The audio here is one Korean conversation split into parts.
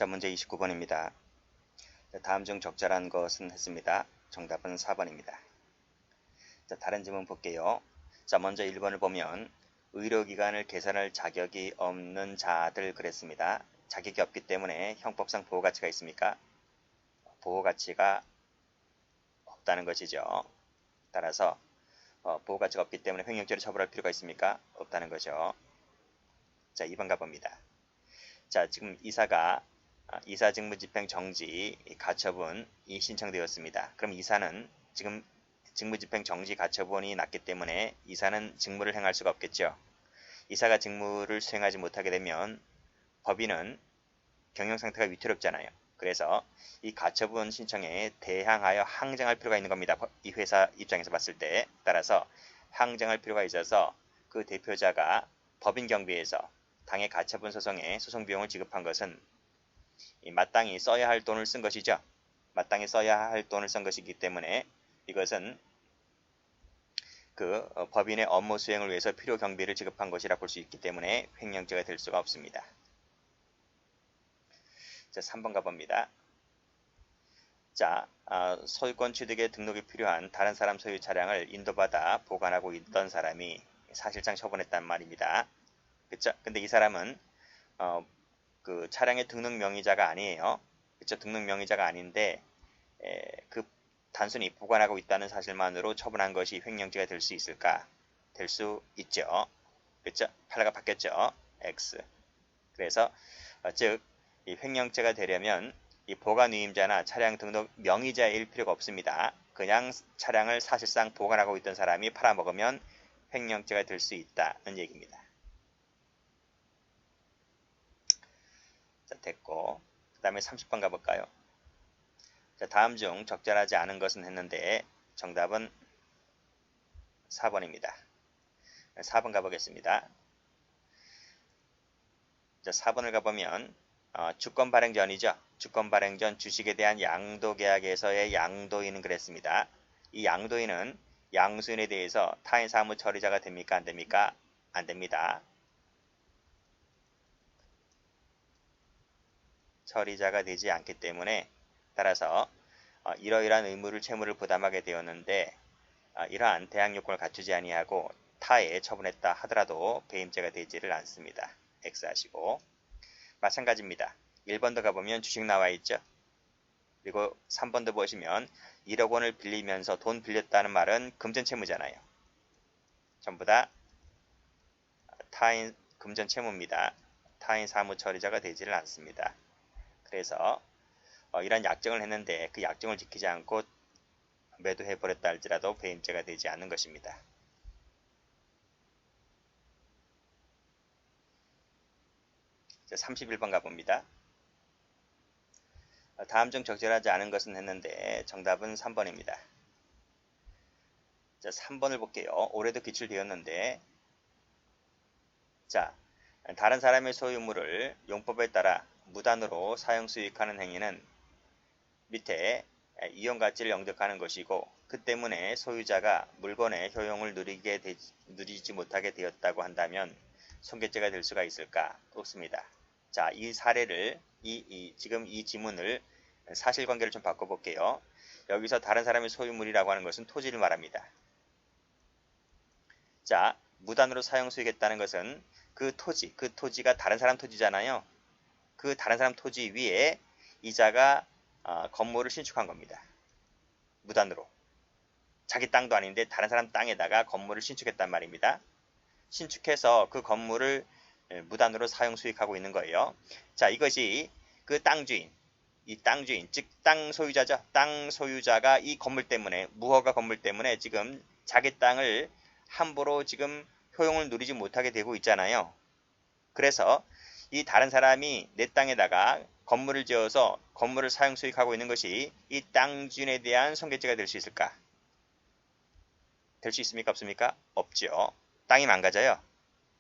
자, 문제 29번입니다. 다음 중 적절한 것은 했습니다. 정답은 4번입니다. 자, 다른 질문 볼게요. 자, 먼저 1번을 보면 의료기관을 개설할 자격이 없는 자들 그랬습니다. 자격이 없기 때문에 형법상 보호가치가 있습니까? 보호가치가 없다는 것이죠. 따라서 보호가치가 없기 때문에 횡령죄로 처벌할 필요가 있습니까? 없다는 거죠. 자, 2번 가봅니다. 자, 지금 이사직무집행 정지 가처분이 신청되었습니다. 그럼 이사는 지금 직무집행 정지 가처분이 났기 때문에 이사는 직무를 행할 수가 없겠죠. 이사가 직무를 수행하지 못하게 되면 법인은 경영상태가 위태롭잖아요. 그래서 이 가처분 신청에 대항하여 항쟁할 필요가 있는 겁니다. 이 회사 입장에서 봤을 때. 따라서 항쟁할 필요가 있어서 그 대표자가 법인 경비에서 당의 가처분 소송에 소송 비용을 지급한 것은 마땅히 써야 할 돈을 쓴 것이죠. 마땅히 써야 할 돈을 쓴 것이기 때문에 이것은 그 법인의 업무 수행을 위해서 필요 경비를 지급한 것이라 볼 수 있기 때문에 횡령죄가 될 수가 없습니다. 자, 3번 가봅니다. 자, 소유권 취득에 등록이 필요한 다른 사람 소유 차량을 인도받아 보관하고 있던 사람이 사실상 처분했단 말입니다. 그쵸? 근데 이 사람은 그 차량의 등록 명의자가 아니에요. 그쵸? 등록 명의자가 아닌데 그 단순히 보관하고 있다는 사실만으로 처분한 것이 횡령죄가 될 수 있을까? 될 수 있죠. 그쵸? 판례가 바뀌었죠. X. 그래서 즉 이 횡령죄가 되려면 이 보관 위임자나 차량 등록 명의자일 필요가 없습니다. 그냥 차량을 사실상 보관하고 있던 사람이 팔아먹으면 횡령죄가 될 수 있다는 얘기입니다. 자, 됐고 그 다음에 30번 가볼까요? 자, 다음 중 적절하지 않은 것은 했는데 정답은 4번입니다. 4번 가보겠습니다. 자, 4번을 가보면 주권 발행 전이죠. 주권 발행 전 주식에 대한 양도계약에서의 양도인은 그랬습니다. 이 양도인은 양수인에 대해서 타인 사무 처리자가 됩니까? 안 됩니까? 안 됩니다. 처리자가 되지 않기 때문에 따라서 이러이러한 의무를 채무를 부담하게 되었는데 이러한 대항 요건을 갖추지 아니하고 타에 처분했다 하더라도 배임죄가 되지를 않습니다. X 하시고 마찬가지입니다. 1번도 가보면 주식 나와 있죠. 그리고 3번도 보시면 1억 원을 빌리면서 돈 빌렸다는 말은 금전채무잖아요. 전부 다 타인 금전채무입니다. 타인 사무처리자가 되지를 않습니다. 그래서 이런 약정을 했는데 그 약정을 지키지 않고 매도해버렸다 할지라도 배임죄가 되지 않는 것입니다. 자, 31번 가봅니다. 다음 중 적절하지 않은 것은 했는데 정답은 3번입니다. 자, 3번을 볼게요. 올해도 기출되었는데 자, 다른 사람의 소유물을 용법에 따라 무단으로 사용 수익하는 행위는 밑에 이용가치를 영득하는 것이고 그 때문에 소유자가 물건의 효용을 누리지 못하게 되었다고 한다면 손괴죄가 될 수가 있을까? 없습니다. 자, 이 사례를 지금 이 지문을 사실관계를 좀 바꿔볼게요. 여기서 다른 사람의 소유물이라고 하는 것은 토지를 말합니다. 자, 무단으로 사용 수익했다는 것은 그 토지가 다른 사람 토지잖아요. 그 다른 사람 토지 위에 이자가 건물을 신축한 겁니다. 무단으로. 자기 땅도 아닌데 다른 사람 땅에다가 건물을 신축했단 말입니다. 신축해서 그 건물을 무단으로 사용 수익하고 있는 거예요. 자, 이것이 그 땅 주인, 즉 땅 소유자죠. 땅 소유자가 이 건물 때문에, 무허가 건물 때문에 지금 자기 땅을 함부로 지금 효용을 누리지 못하게 되고 있잖아요. 그래서 이 다른 사람이 내 땅에다가 건물을 지어서 건물을 사용 수익하고 있는 것이 이 땅 주인에 대한 손괴죄가 될 수 있을까? 될 수 있습니까? 없습니까? 없죠. 땅이 망가져요.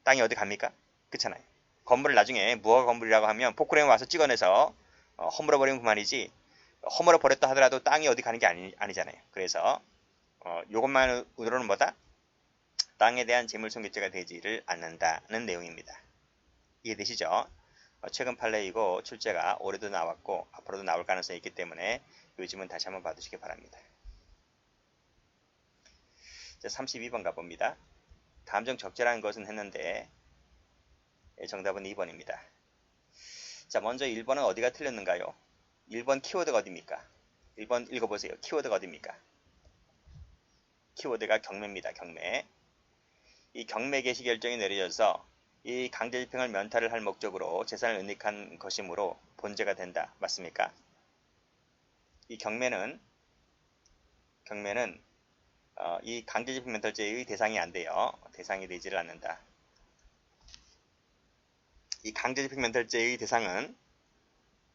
땅이 어디 갑니까? 그렇잖아요. 건물을 나중에 무허가 건물이라고 하면 포크레인 와서 찍어내서 허물어 버리면 그만이지, 허물어 버렸다 하더라도 땅이 어디 가는 게 아니잖아요. 그래서 요것만으로는 뭐다? 땅에 대한 재물손괴죄가 되지를 않는다는 내용입니다. 이해되시죠? 최근 판례이고 출제가 올해도 나왔고 앞으로도 나올 가능성이 있기 때문에 요즘은 다시 한번 봐두시기 바랍니다. 자, 32번 가봅니다. 다음 중 적절한 것은 했는데 정답은 2번입니다. 자, 먼저 1번은 어디가 틀렸는가요? 1번 키워드가 어디입니까? 1번 읽어보세요. 키워드가 어디입니까? 키워드가 경매입니다. 경매. 이 경매 개시 결정이 내려져서 이 강제집행을 면탈을 할 목적으로 재산을 은닉한 것이므로 본죄가 된다. 맞습니까? 이 경매는 이 강제집행 면탈죄의 대상이 안 돼요. 대상이 되지를 않는다. 이 강제집행 면탈죄의 대상은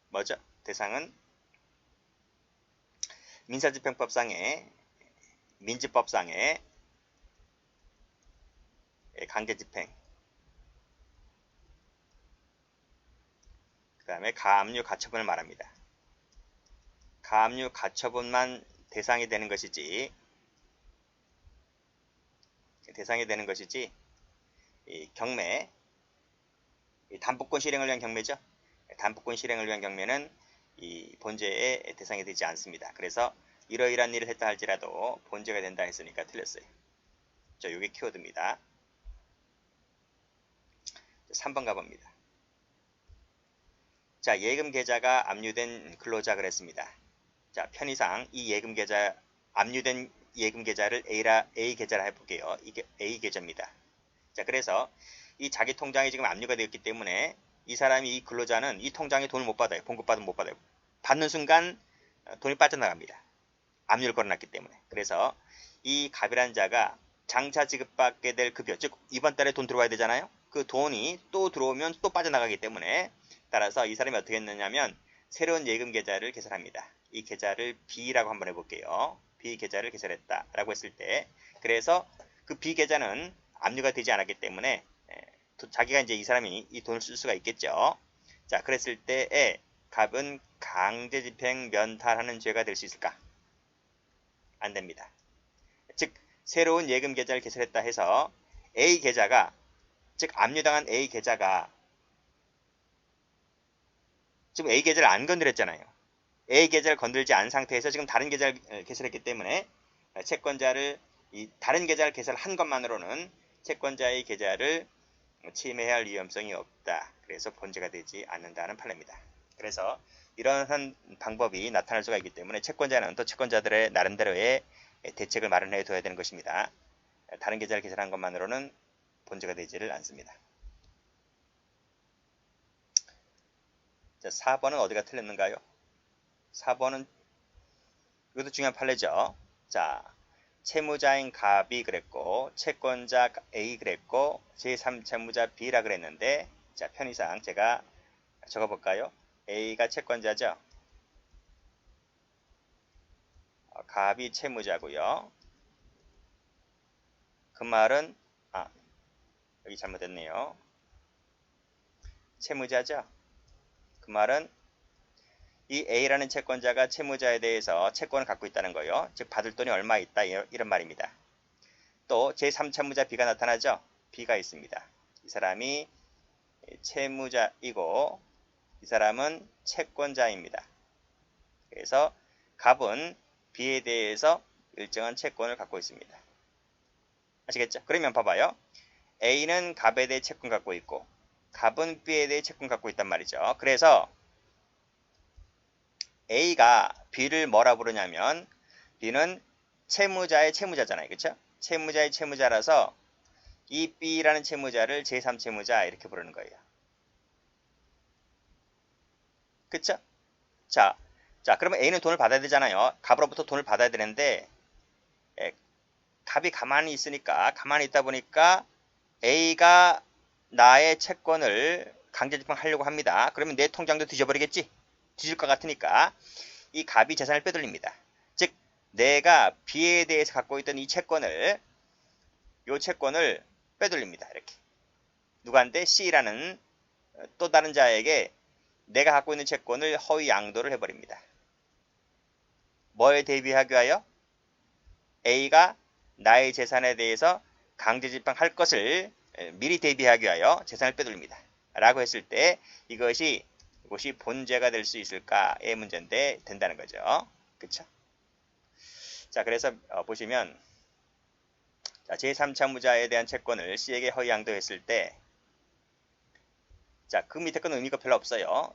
뭐죠? 대상은 민사집행법상의 민지법상의 강제집행, 그 다음에 가압류 가처분을 말합니다. 가압류 가처분만 대상이 되는 것이지 이 경매, 이 담보권 실행을 위한 경매죠. 담보권 실행을 위한 경매는 이 본죄의 대상이 되지 않습니다. 그래서 이러이러한 일을 했다 할지라도 본죄가 된다 했으니까 틀렸어요. 자, 요게 키워드입니다. 3번 가봅니다. 자, 예금 계좌가 압류된 근로자 그랬습니다. 자, 편의상 이 예금 계좌, 압류된 예금 계좌를 A 계좌라 해볼게요. 이게 A 계좌입니다. 자, 그래서 이 자기 통장이 지금 압류가 되었기 때문에 이 사람이, 이 근로자는 이 통장에 돈을 못 받아요. 봉급받으면 못 받아요. 받는 순간 돈이 빠져나갑니다. 압류를 걸어놨기 때문에. 그래서 이 갑이라는 자가 장차 지급받게 될 급여, 즉 이번 달에 돈 들어와야 되잖아요. 그 돈이 또 들어오면 또 빠져나가기 때문에, 따라서 이 사람이 어떻게 했느냐면 새로운 예금 계좌를 개설합니다. 이 계좌를 B라고 한번 해볼게요. B 계좌를 개설했다 라고 했을 때, 그래서 그 B 계좌는 압류가 되지 않았기 때문에 자기가 이제 이 사람이 이 돈을 쓸 수가 있겠죠. 자, 그랬을 때에 갑은 강제집행 면탈하는 죄가 될 수 있을까? 안 됩니다. 즉 새로운 예금 계좌를 개설했다 해서 A 계좌가, 즉 압류당한 A 계좌가, 지금 A 계좌를 안 건드렸잖아요. A 계좌를 건들지 않은 상태에서 지금 다른 계좌를 개설했기 때문에 채권자를, 이 다른 계좌를 개설한 것만으로는 채권자의 계좌를 침해할 위험성이 없다. 그래서 본죄가 되지 않는다는 판례입니다. 그래서 이러한 방법이 나타날 수가 있기 때문에 채권자는 또 채권자들의 나름대로의 대책을 마련해 둬야 되는 것입니다. 다른 계좌를 개설한 것만으로는 본죄가 되지를 않습니다. 자, 4번은 어디가 틀렸는가요? 4번은 이것도 중요한 판례죠. 자, 채무자인 갑이 그랬고 채권자 A 그랬고 제3채무자 B라 그랬는데, 자, 편의상 제가 적어볼까요? A가 채권자죠. 갑이 채무자고요. 그 말은 여기 잘못됐네요. 채무자죠. 그 말은 이 A라는 채권자가 채무자에 대해서 채권을 갖고 있다는 거예요. 즉 받을 돈이 얼마 있다, 이런 말입니다. 또 제3채무자 B가 나타나죠. B가 있습니다. 이 사람이 채무자이고 이 사람은 채권자입니다. 그래서 갑은 B에 대해서 일정한 채권을 갖고 있습니다. 아시겠죠? 그러면 봐봐요. A는 갑에 대해 채권 갖고 있고 갑은 B에 대해 채권 갖고 있단 말이죠. 그래서 A가 B를 뭐라 부르냐면 B는 채무자의 채무자잖아요. 그렇죠? 채무자의 채무자라서 이 B라는 채무자를 제3채무자 이렇게 부르는 거예요. 그렇죠? 자, 그러면 A는 돈을 받아야 되잖아요. 갑으로부터 돈을 받아야 되는데 갑이 가만히 있다 보니까 A가 나의 채권을 강제집행하려고 합니다. 그러면 내 통장도 뒤져버리겠지? 뒤질 것 같으니까 이 갑이 재산을 빼돌립니다. 즉 내가 B에 대해서 갖고 있던 이 채권을 빼돌립니다. 이렇게 누구한테? C라는 또 다른 자에게 내가 갖고 있는 채권을 허위 양도를 해버립니다. 뭐에 대비하기 위하여? A가 나의 재산에 대해서 강제집행할 것을 미리 대비하기 위하여 재산을 빼돌립니다. 라고 했을 때 이것이 본죄가 될 수 있을까의 문제인데 된다는 거죠. 그쵸? 자, 그래서 보시면 자, 제3채무자에 대한 채권을 C에게 허위 양도했을 때 자, 그 밑에 건 의미가 별로 없어요.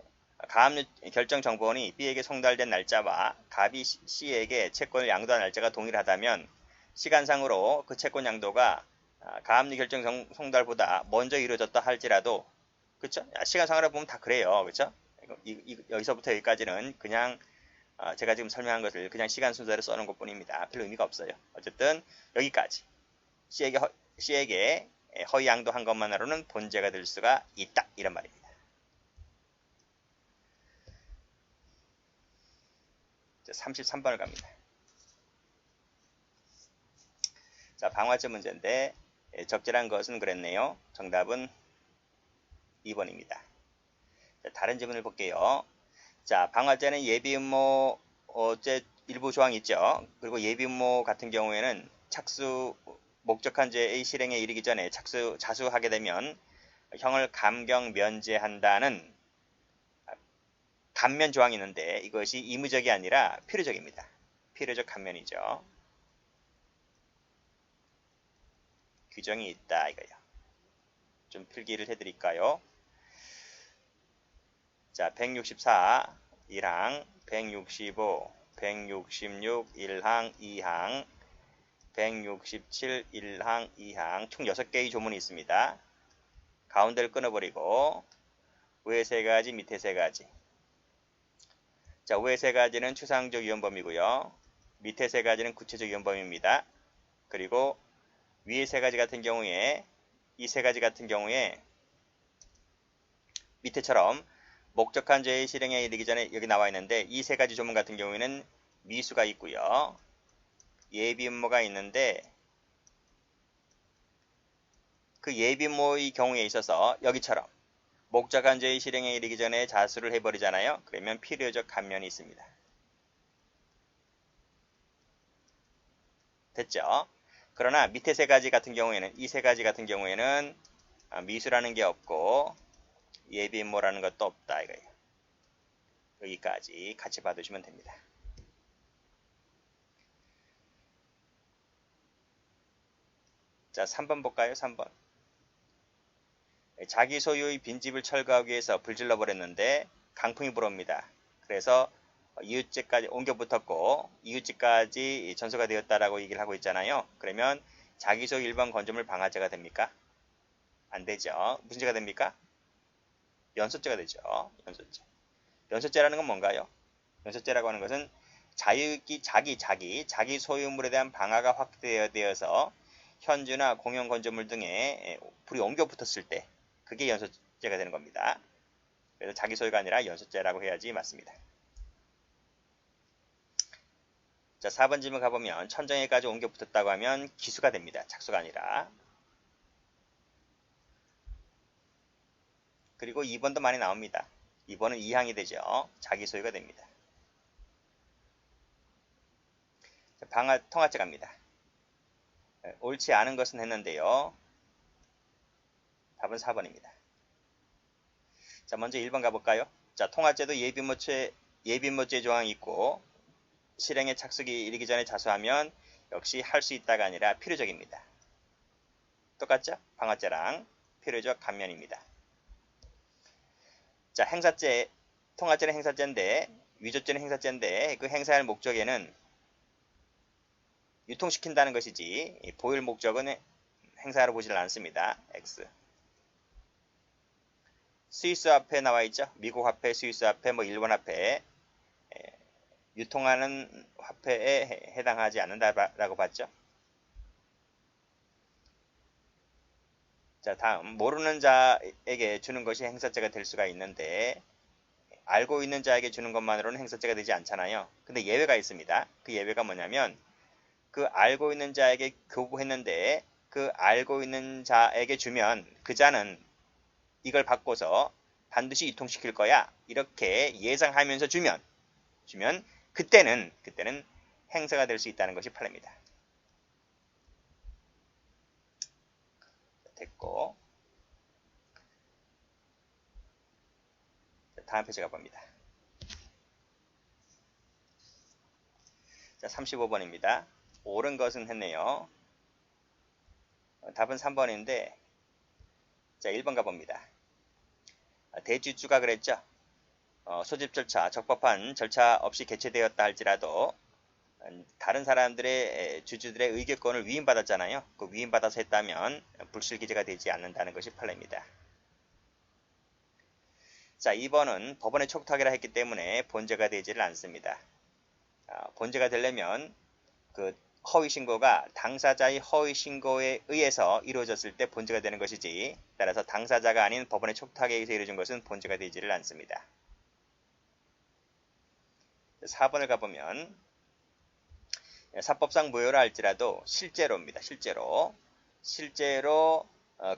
가압류 결정 정보원이 B에게 송달된 날짜와 갑이 C에게 채권을 양도한 날짜가 동일하다면 시간상으로 그 채권 양도가 가압류 결정 송달보다 먼저 이루어졌다 할지라도 그쵸? 시간상으로 보면 다 그래요. 그쵸? 여기서부터 여기까지는 그냥 제가 지금 설명한 것을 그냥 시간 순서대로 써놓은 것 뿐입니다. 별 의미가 없어요. 어쨌든 여기까지 C에게 허위 양도한 것만으로는 본죄가 될 수가 있다. 이런 말입니다. 자, 33번을 갑니다. 자, 방화죄 문제인데 적절한 것은 그랬네요. 정답은 2번입니다. 자, 다른 질문을 볼게요. 자, 방화죄는 예비음모죄 일부 조항이 있죠. 그리고 예비음모 같은 경우에는 목적한 죄의 실행에 이르기 전에 자수하게 되면 형을 감경 면제한다는 감면 조항이 있는데 이것이 의무적이 아니라 필요적입니다. 필요적 감면이죠. 규정이 있다 이거요. 좀 필기를 해드릴까요? 자, 164 1항, 165, 166 1항 2항, 167 1항 2항 총 6개의 조문이 있습니다. 가운데를 끊어버리고 위에 3가지 밑에 3가지. 자, 위에 3가지는 추상적 위헌범이고요. 밑에 3가지는 구체적 위헌범입니다. 그리고 위에 3가지 같은 경우에 이 3가지 같은 경우에 밑에처럼 목적한 죄의 실행에 이르기 전에 여기 나와 있는데 이 3가지 조문 같은 경우에는 미수가 있고요. 예비음모가 있는데 그 예비음모의 경우에 있어서 여기처럼 목적한 죄의 실행에 이르기 전에 자수를 해버리잖아요. 그러면 필요적 감면이 있습니다. 됐죠? 그러나 밑에 3가지 같은 경우에는 이 3가지 같은 경우에는 미수라는 게 없고 예비음모라는 것도 없다 이거예요. 여기까지 같이 봐두시면 됩니다. 자, 3번 볼까요? 3번. 자기 소유의 빈집을 철거하기 위해서 불질러 버렸는데 강풍이 불어옵니다. 그래서 이웃집까지 옮겨 붙었고 이웃집까지 전소가 되었다라고 얘기를 하고 있잖아요. 그러면 자기 소유 일반 건조물 방화죄가 됩니까? 안 되죠. 무슨 죄가 됩니까? 연소죄가 되죠. 연소죄. 연소죄라는 건 뭔가요? 연소죄라고 하는 것은 자기 소유물에 대한 방화가 확대되어서 현주나 공용 건조물 등에 불이 옮겨 붙었을 때 그게 연소죄가 되는 겁니다. 그래서 자기 소유가 아니라 연소죄라고 해야지 맞습니다. 자, 4번 질문 가보면 천정에까지 옮겨 붙었다고 하면 기수가 됩니다. 착수가 아니라. 그리고 2번도 많이 나옵니다. 2번은 2항이 되죠. 자기 소유가 됩니다. 방화 통화죄 갑니다. 옳지 않은 것은 했는데요. 답은 4번입니다. 자, 먼저 1번 가볼까요? 자, 통화죄도 예비모죄 조항이 있고 실행에 착수기 이르기 전에 자수하면 역시 할 수 있다가 아니라 필요적입니다. 똑같죠? 방화죄랑 필요적 감면입니다. 자, 행사죄, 통화죄는 행사죄인데 위조죄는 행사죄인데 그 행사할 목적에는 유통시킨다는 것이지 보일 목적은 행사로 보지를 않습니다. X. 스위스 화폐 나와 있죠. 미국 화폐, 스위스 화폐, 일본 화폐 유통하는 화폐에 해당하지 않는다라고 봤죠. 자, 다음 모르는 자에게 주는 것이 행사죄가 될 수가 있는데 알고 있는 자에게 주는 것만으로는 행사죄가 되지 않잖아요. 근데 예외가 있습니다. 그 예외가 뭐냐면 그 알고 있는 자에게 교부했는데 그 알고 있는 자에게 주면 그 자는 이걸 받고서 반드시 유통시킬 거야. 이렇게 예상하면서 주면 그때는 행사가 될 수 있다는 것이 판례입니다. 됐고 다음 페이지 가봅니다. 자, 35번입니다. 옳은 것은 했네요. 답은 3번인데, 자, 1번 가봅니다. 대주주가 그랬죠. 소집 절차, 적법한 절차 없이 개최되었다 할지라도 다른 사람들의 주주들의 의결권을 위임받았잖아요. 그 위임받아서 했다면 불실기재가 되지 않는다는 것이 판례입니다. 자, 2번은 법원의 촉탁이라 했기 때문에 본죄가 되지를 않습니다. 본죄가 되려면 그 허위신고가 당사자의 허위신고에 의해서 이루어졌을 때 본죄가 되는 것이지, 따라서 당사자가 아닌 법원의 촉탁에 의해서 이루어진 것은 본죄가 되지를 않습니다. 4번을 가보면 사법상 무효라 할지라도 실제로입니다. 실제로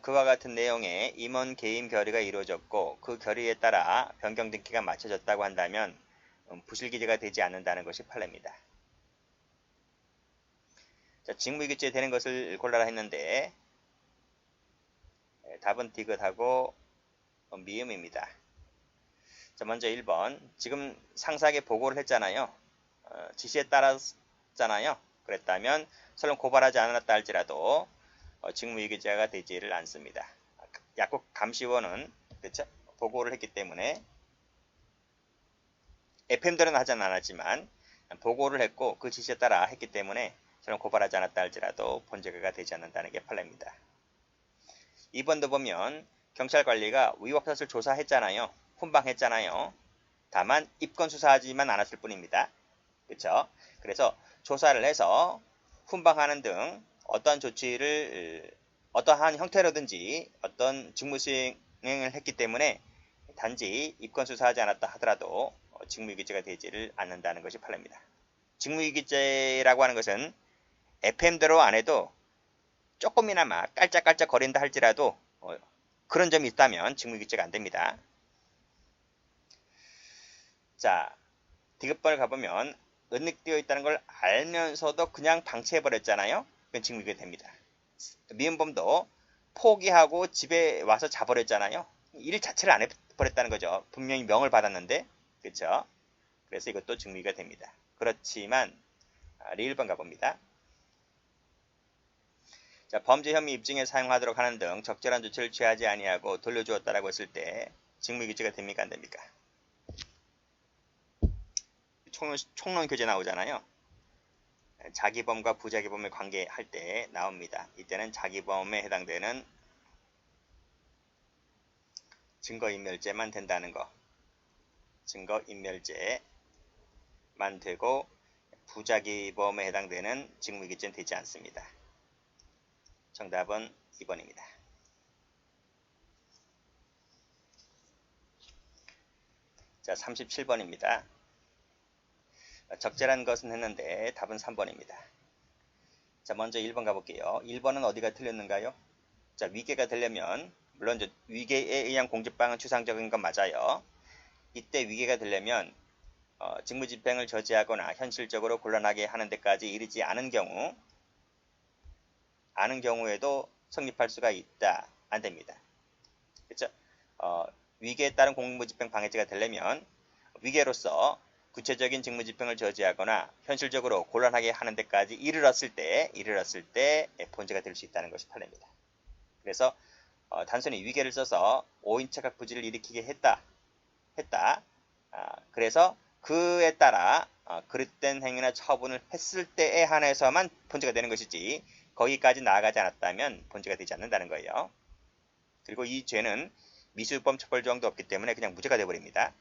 그와 같은 내용의 임원 개임 결의가 이루어졌고 그 결의에 따라 변경 등기가 맞춰졌다고 한다면 부실기재가 되지 않는다는 것이 판례입니다. 자, 직무유기죄 되는 것을 골라라 했는데 답은 디귿하고 미음입니다. 자, 먼저 1번. 지금 상사에게 보고를 했잖아요. 지시에 따랐잖아요. 그랬다면 설령 고발하지 않았다 할지라도 직무유기죄가 되지를 않습니다. 약국 감시원은 그렇죠? 보고를 했기 때문에 FM들은 하진 않았지만 보고를 했고 그 지시에 따라 했기 때문에 설령 고발하지 않았다 할지라도 본죄가 되지 않는다는 게 판례입니다. 2번도 보면 경찰관리가 위법사실 조사했잖아요. 훈방했잖아요. 다만 입건 수사하지만 않았을 뿐입니다. 그렇죠? 그래서 조사를 해서 훈방하는 등 어떠한 조치를 어떠한 형태로든지 어떤 직무 수행을 했기 때문에 단지 입건 수사하지 않았다 하더라도 직무유기죄가 되지를 않는다는 것이 판례입니다. 직무유기죄라고 하는 것은 FM대로 안 해도 조금이나마 깔짝깔짝 거린다 할지라도 그런 점이 있다면 직무유기죄가 안 됩니다. 자, 디귿번을 가보면 은닉되어 있다는 걸 알면서도 그냥 방치해버렸잖아요. 그건 직무유기가 됩니다. 미음범도 포기하고 집에 와서 자버렸잖아요. 일 자체를 안 해버렸다는 거죠. 분명히 명을 받았는데, 그렇죠? 그래서 이것도 직무유기가 됩니다. 그렇지만 리을번 가봅니다. 자, 범죄 혐의 입증에 사용하도록 하는 등 적절한 조치를 취하지 아니하고 돌려주었다라고 했을 때 직무유기죄가 됩니까 안 됩니까? 총론 교재 나오잖아요. 자기범과 부자기범의 관계할 때 나옵니다. 이때는 자기범에 해당되는 증거인멸죄만 된다는 거. 증거인멸죄만 되고 부자기범에 해당되는 직무유기죄는 되지 않습니다. 정답은 2번입니다. 자, 37번입니다. 적절한 것은 했는데 답은 3번입니다. 자, 먼저 1번 가볼게요. 1번은 어디가 틀렸는가요? 자, 위계가 되려면 물론 위계에 의한 공직방은 추상적인 건 맞아요. 이때 위계가 되려면 직무집행을 저지하거나 현실적으로 곤란하게 하는 데까지 이르지 않은 경우에도 성립할 수가 있다. 안 됩니다. 그렇죠? 위계에 따른 공무집행 방해죄가 되려면 위계로서 구체적인 직무집행을 저지하거나 현실적으로 곤란하게 하는 데까지 이르렀을 때 본죄가 될 수 있다는 것이 판례입니다. 그래서 단순히 위계를 써서 오인체각 부지를 일으키게 했다. 그래서 그에 따라 그릇된 행위나 처분을 했을 때에 한해서만 본죄가 되는 것이지 거기까지 나아가지 않았다면 본죄가 되지 않는다는 거예요. 그리고 이 죄는 미수범 처벌조항도 없기 때문에 그냥 무죄가 되어버립니다.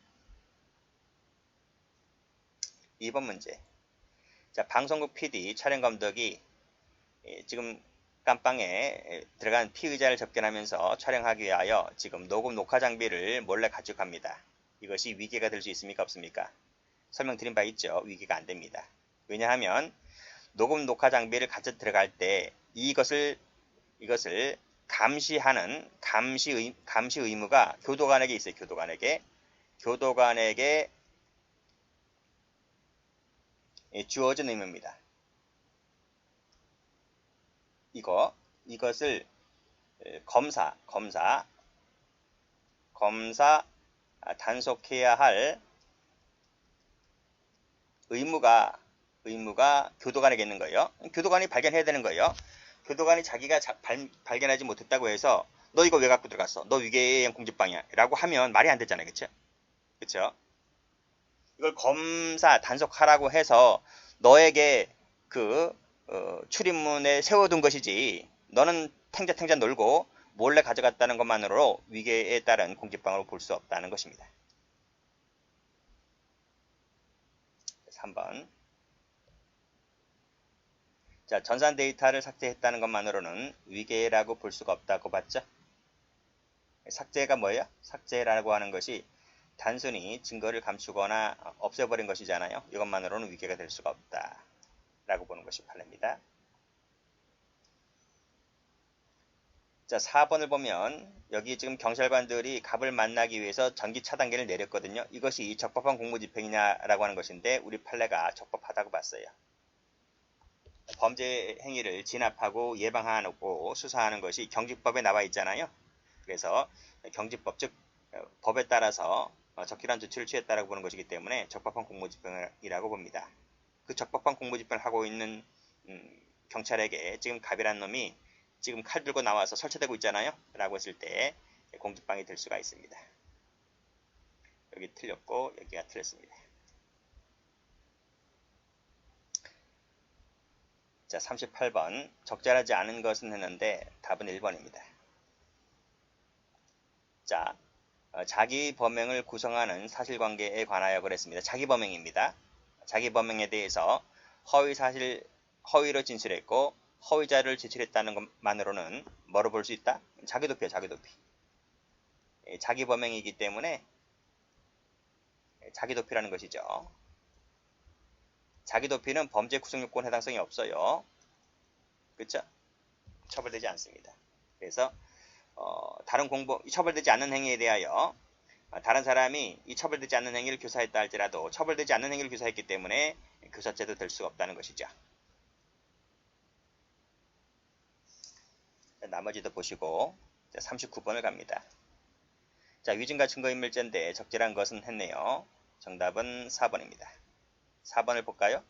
2번 문제. 자, 방송국 PD 촬영감독이 지금 깜빵에 들어간 피의자를 접견하면서 촬영하기 위하여 지금 녹음 녹화 장비를 몰래 가져갑니다. 이것이 위계가 될 수 있습니까? 없습니까? 설명드린 바 있죠. 위계가 안 됩니다. 왜냐하면 녹음 녹화 장비를 가져 들어갈 때 이것을 감시하는 감시 의무가 교도관에게 있어요. 교도관에게 주어진 의무입니다. 이것을 검사 단속해야 할 의무가 교도관에게 있는 거예요. 교도관이 발견해야 되는 거예요. 교도관이 자기가 발견하지 못했다고 해서 너 이거 왜 갖고 들어갔어? 너 위계행 공직방해야 라고 하면 말이 안 되잖아요. 그쵸? 그쵸? 이걸 검사 단속하라고 해서 너에게 그 출입문에 세워둔 것이지 너는 탱자탱자 놀고 몰래 가져갔다는 것만으로 위계에 따른 공직방해로 볼 수 없다는 것입니다. 3번. 자, 전산 데이터를 삭제했다는 것만으로는 위계라고 볼 수가 없다고 봤죠? 삭제가 뭐예요? 삭제라고 하는 것이 단순히 증거를 감추거나 없애버린 것이잖아요. 이것만으로는 위계가 될 수가 없다 라고 보는 것이 판례입니다. 자, 4번을 보면 여기 지금 경찰관들이 갑을 만나기 위해서 전기 차단기를 내렸거든요. 이것이 적법한 공무집행이냐라고 하는 것인데 우리 판례가 적법하다고 봤어요. 범죄 행위를 진압하고 예방하고 수사하는 것이 경직법에 나와 있잖아요. 그래서 경직법, 즉 법에 따라서 적절한 조치를 취했다라고 보는 것이기 때문에 적법한 공무집행이라고 봅니다. 그 적법한 공무집행을 하고 있는 경찰에게 지금 갑이란 놈이 지금 칼 들고 나와서 설치되고 있잖아요. 라고 했을 때 공직방해가 될 수가 있습니다. 여기 틀렸고 여기가 틀렸습니다. 자, 38번. 적절하지 않은 것은 했는데 답은 1번입니다. 자, 자기 범행을 구성하는 사실관계에 관하여 그랬습니다. 자기 범행입니다. 자기 범행에 대해서 허위로 진술했고 허위 자료를 제출했다는 것만으로는 뭐로 볼 수 있다? 자기도피요, 자기도피. 자기 범행이기 때문에 자기도피라는 것이죠. 자기도피는 범죄 구성요건 해당성이 없어요. 그렇죠? 처벌되지 않습니다. 그래서 다른 처벌되지 않는 행위에 대하여 다른 사람이 이 처벌되지 않는 행위를 교사했다 할지라도 처벌되지 않는 행위를 교사했기 때문에 교사죄도 될 수가 없다는 것이죠. 나머지도 보시고 39번을 갑니다. 자, 위증과 증거인멸죄인데 적절한 것은 했네요. 정답은 4번입니다. 4번을 볼까요?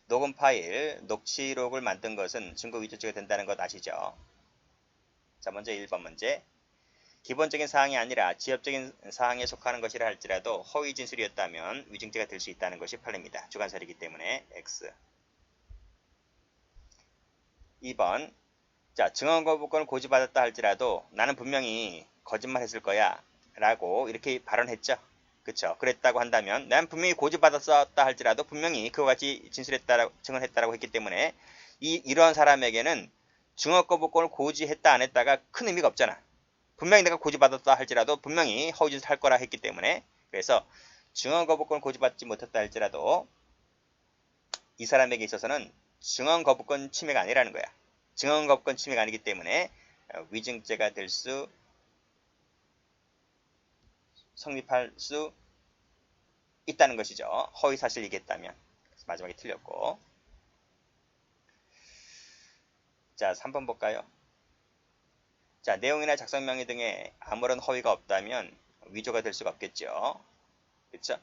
녹음 파일, 녹취록을 만든 것은 증거 위조죄가 된다는 것 아시죠? 자, 먼저 1번 문제. 기본적인 사항이 아니라 지엽적인 사항에 속하는 것이라 할지라도 허위 진술이었다면 위증죄가 될 수 있다는 것이 판례입니다. 주관사리이기 때문에 X. 2번. 자, 증언거부권을 고지받았다 할지라도 나는 분명히 거짓말했을 거야 라고 이렇게 발언했죠. 그쵸? 그랬다고 한다면 난 분명히 고지받았었다 할지라도 분명히 그와 같이 증언했다라고 했기 때문에 이러한 사람에게는 증언거부권을 고지했다 안 했다가 큰 의미가 없잖아. 분명히 내가 고지받았다 할지라도 분명히 허위짓을 할 거라 했기 때문에 그래서 증언거부권을 고지받지 못했다 할지라도 이 사람에게 있어서는 증언거부권 침해가 아니라는 거야. 증언거부권 침해가 아니기 때문에 위증죄가 성립할 수 있다는 것이죠. 허위사실이 겠다면. 마지막에 틀렸고. 자, 3번 볼까요? 자, 내용이나 작성 명의 등에 아무런 허위가 없다면 위조가 될 수가 없겠죠. 그렇죠?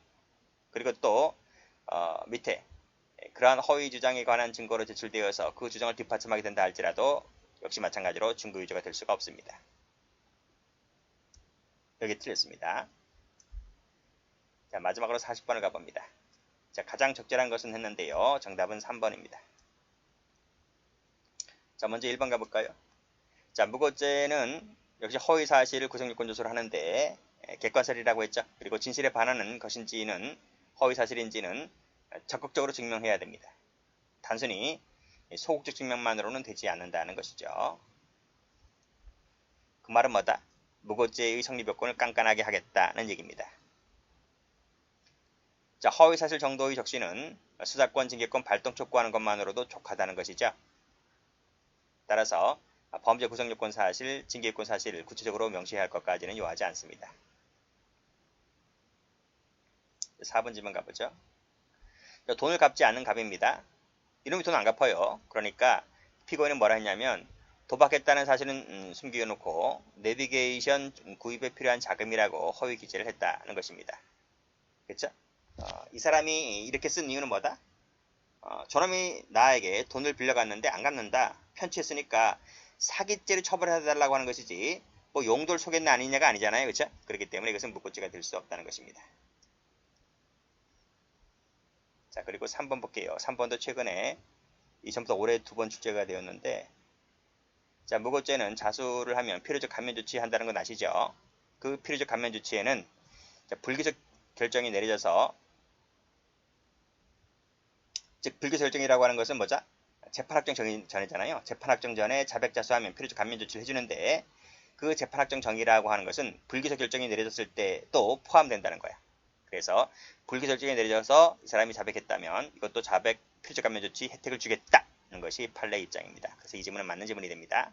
그리고 또 밑에 그러한 허위 주장에 관한 증거로 제출되어서 그 주장을 뒷받침하게 된다 할지라도 역시 마찬가지로 증거 위조가 될 수가 없습니다. 여기 틀렸습니다. 자, 마지막으로 40번을 가봅니다. 자, 가장 적절한 것은 했는데요. 정답은 3번입니다. 자, 먼저 1번 가볼까요? 자, 무고죄는 역시 허위사실을 구성요건 조사를 하는데 객관설이라고 했죠. 그리고 진실에 반하는 것인지는 허위사실인지는 적극적으로 증명해야 됩니다. 단순히 소극적 증명만으로는 되지 않는다는 것이죠. 그 말은 뭐다? 무고죄의 성립 요건을 깐깐하게 하겠다는 얘기입니다. 자, 허위사실 정도의 적시는 수사권, 징계권 발동 촉구하는 것만으로도 족하다는 것이죠. 따라서 범죄 구성요건 사실, 징계요건 사실을 구체적으로 명시해야 할 것까지는 요하지 않습니다. 4번 질문 가보죠. 돈을 갚지 않는 갑입니다. 이놈이 돈 안 갚아요. 그러니까 피고인은 뭐라 했냐면 도박했다는 사실은 숨겨놓고 내비게이션 구입에 필요한 자금이라고 허위 기재를 했다는 것입니다. 그렇죠? 이 사람이 이렇게 쓴 이유는 뭐다? 저놈이 나에게 돈을 빌려갔는데 안 갚는다. 편취했으니까 사기죄를 처벌해달라고 하는 것이지 뭐 용도를 속였냐 아니냐가 아니잖아요. 그렇죠? 그렇기 때문에 이것은 묵고죄가 될 수 없다는 것입니다. 자, 그리고 3번 볼게요. 3번도 최근에 이전부터 올해 2번 출제가 되었는데, 자, 무고죄는 자수를 하면 필요적 감면 조치한다는 건 아시죠? 그 필요적 감면 조치에는 불기소 결정이 내려져서, 즉 불기소 결정이라고 하는 것은 뭐죠? 재판 확정 전이잖아요. 재판 확정 전에 자백 자수하면 필요적 감면 조치를 해주는데, 그 재판 확정 전이라고 하는 것은 불기소 결정이 내려졌을 때도 포함된다는 거야. 그래서 불기소 결정이 내려져서 이 사람이 자백했다면 이것도 자백 필요적 감면 조치 혜택을 주겠다는 것이 판례 입장입니다. 그래서 이 질문은 맞는 질문이 됩니다.